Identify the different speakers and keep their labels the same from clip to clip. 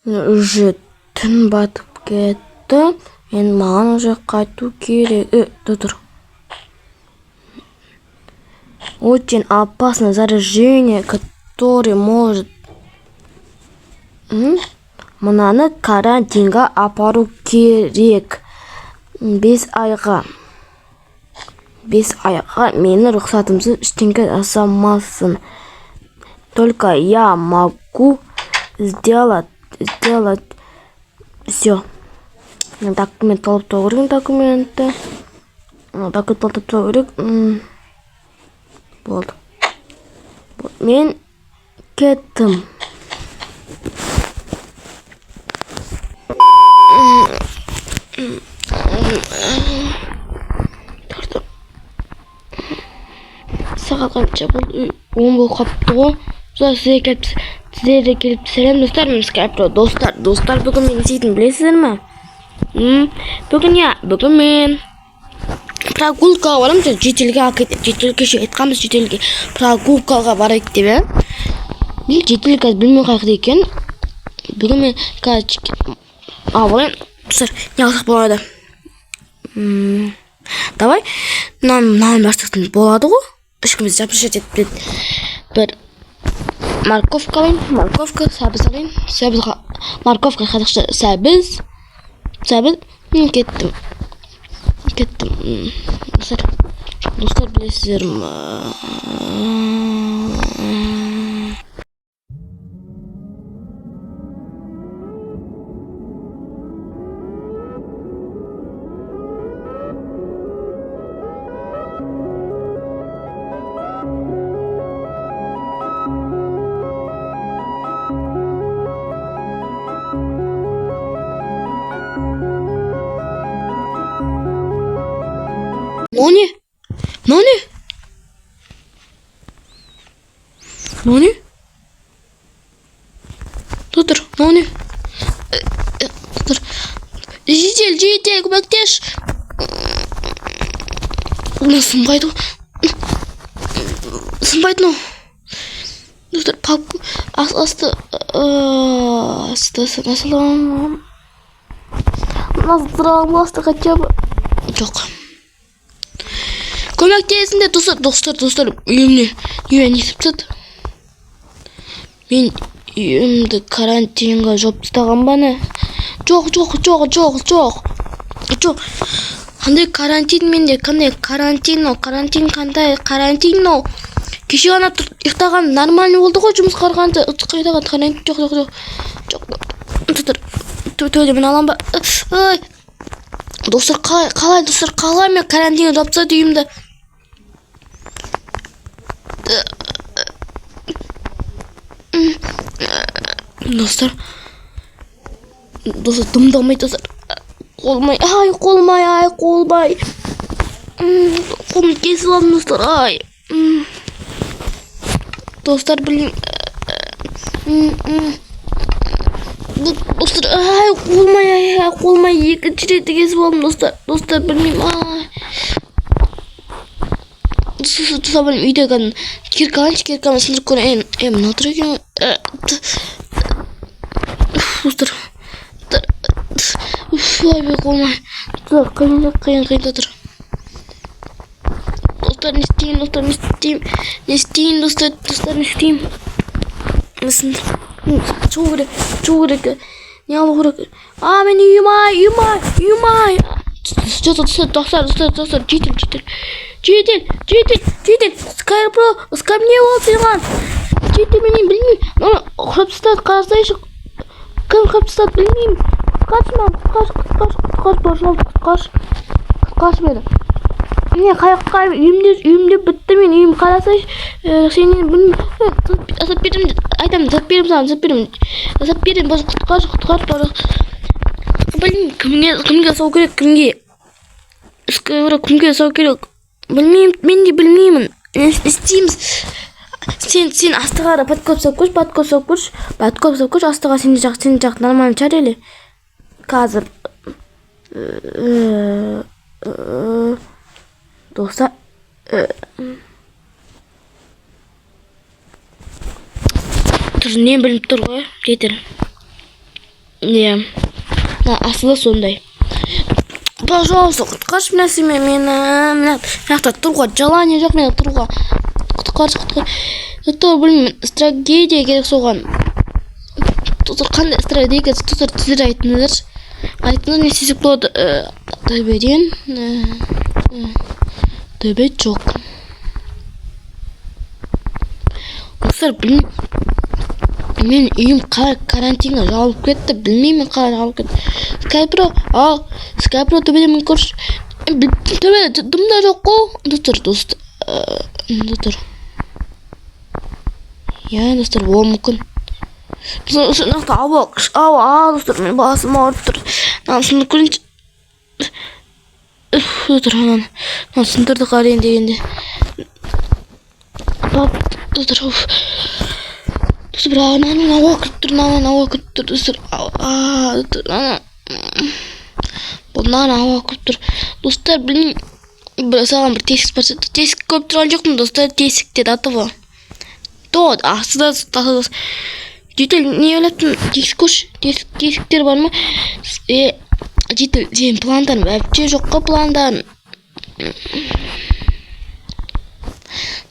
Speaker 1: Уже түн батып кетті. Мен маған уже қайту керек. Тұр. Очень опасно заражение, которое может... Мынаны карантинға апару керек. 5 айға. 5 айға мені рұқсатымсыз ештеңе жасамасын. Только я могу сделать все. Документ толып тұрғырын документті. Документ толып тұрғырын. Болды. Мен кеттім. Сағат қанша болды? 10 болып қапты ғой. Сіздерге келіп сәлем достар, мен скайпта достар бүгін мен істейтін білесіздер ме? Бүгін мен прогулкаға барамын, жетелге айтқанбыз, жетелге прогулкаға барайық деп. Жетелге білмей қайқы екен. Бүгін мен болайын. Достар, не алсақ болады? Давай, мынаны бастықтың болады ғой. Ешкіміз жапышат етпеді. Бір морковка алайын, сәбіз алайын. Морковка қазақша сәбіз. Кеттім. Достар білесіздер ме? Нони? Тұр, Нони? Тұр. Жедел, көмектеш. Сынбайды. Сынбайды. Тұр, папку. Асты. Настралмасты хотя бы. Жоқ. Көмектесінде достар, үйімне не сыптады? Мен үйімді карантинға жоп тастаған баны. Жоқ. Қандай карантин менде, қандай карантин қандай карантин. Кеше ғана ұйықтаған нормальный болды ғой, жұмыс қарғанды. Ұйықтаған карантин жоқ. Төде мен алам ба? Достар, қалай мен карантинға жоп тастады үйімді? Достар, дымдамай достар. Қолмай. Қолым кесіп алдым достар. Достар, білмеймін. Достар, қолмай екінші реті кесіп алдым достар, білмеймін. Достар, білмеймін, үйдегі кирканы сындырып көрейін. Мына тұр екен. Достар, қолмай. Қиын тұр. Достар, не істейін, Чуғ керек. Не алу керек. Мен үйім. Достар, жетел. Скайп не болып сенған? Жетел менен білмеймін. Қырапсыздар, қарасайшы. Кім қырапсыздар, білмеймін. Құтқаршы мені. Мен қайыққа үйімде бітті, мен үйім қарасайшы. Сенен білмеймін. Азап берем, айтамын, зат берем, құтқаршы. Білмеймін, кімге сау керек, кімге сау керек. Білмеймін, мен де білмеймін. Не істейміз? Сен астыға да подкоп сап көрші, астыға сен жақ нормально чарели. Қазір достар, тұр, не біліп тұр ғой, жетер. Иә. Асылы сондай. Пожалуйста, құтқаршы мені. Мені жақта тұруға желание жоқ, мені тұруға. Құтқаршы. Білмеймін, стратегия керек соған. Қандай стратегия тізір айтыңыздар. Айтыңыз, не істесек болады? Төбеден. Төбе жоқ. Достар, білмеймін. Мен үйім карантинға жауып кетті. Білмеймін қалай жауып кетті. Скайпро төбеде мен көрші. Төбеде дымда жоқ қой. Достар. Я, достар, ол мүмкін. Нақты достар, мен басым ауырып тұр. Насында көрінші. Достар, сындырды қарайын дегенде. Достар, Достар, ауа кіріп тұр, достар. Бұндан ауа кіріп тұр. Достар, білмеймін. Саған бір тесік барсы. Тесік көп тұрған жоқпын, достар. Тесік деді атығы. Астыда. Жетел, не ойлаптың? Тесік көрші. Тесіктер бар ма? Жетел, сен пландарын бәпте жоққа пландарын.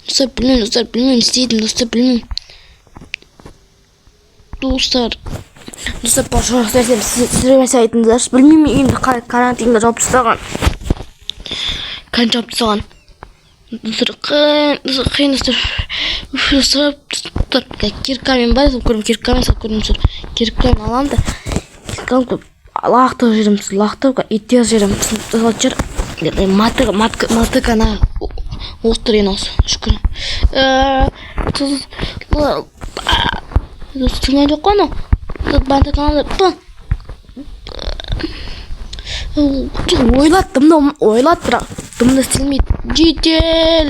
Speaker 1: Достар, білмеймін. Істейдім, достар, білмеймін. Достар, пожалуйста, сіздерге айтыңыздар. Білмеймін, үйімді карантинға жауып тастаған. Достар, қиын, достар. Киркамен бар, киркамен алам да. Киркамен лақтып жерім, иттер жерім. Матыкана олтырын осы, шүкір. Түсіңе жоқ қой, но? Матыкана ойлат, бірақ дымды істелмейді. Жетел.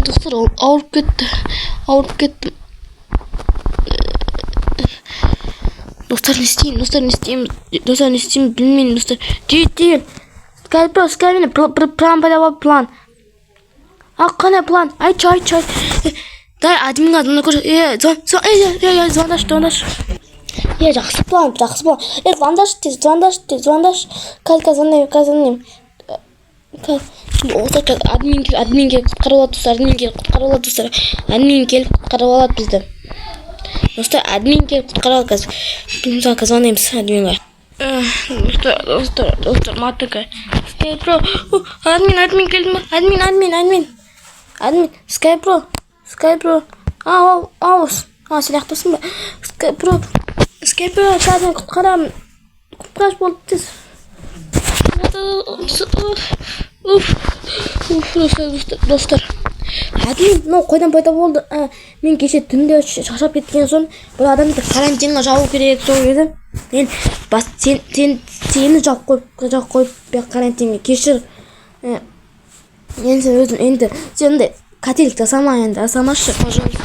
Speaker 1: Достар, ауырып кеттім. Достар, не істеймін, білмеймін, достар. Жетел. Скайпен план пайда болып, план. Қандай план? Айтшы. Дай, админға звонда көрші. Звондаш. Жақсы план. Звондаш. Қазір. Админге құтқарып алады, достар. Админ келіп құтқарып алады бізді. Достар, админ келіп құтқарып алады қазір. Мысалы, звондаймыз админға. Достар, матыка. Скайпро. Админ келді ма? Админ. Скайпро. Ауыз. Сен ақтасың ба? Скайпро, қазір құтқарамын. Құтқарып болды тез. Достар. Админ, қойдан пайда болды. Мен кеше түнде шашап кеткен соң, бұл адамды карантинға жауып керек сол еді. Мен сені жауып қойып карантинге кешір. Сен өзің енді сенде қателік жасамашы, пожалуйста.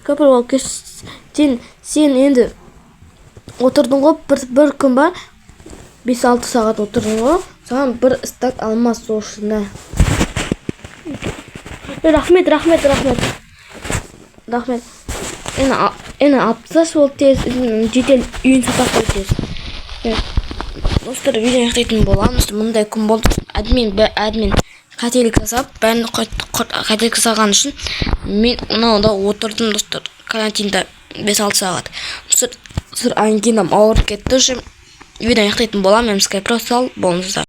Speaker 1: Көпір болып кеш. Сен енді отырдың ғой, бір күн ба 5-6 сағат отырдың ғой, саған бір стат алмас соғышында. Рахмет. Ені аптасаш ол тез, жетел үйін сатақ қой тез. Достар, видео аяқтайтын боламыз. Мұндай күн болды. Админ қателік жасап, бәрін қателік жасаған үшін мен ұнауда отырдым, достар, карантинда 5-6 сағат. Достар, ангинам ауырып кетті үшін видео аяқтайтын боламын. Скайпро сал болыңыздар.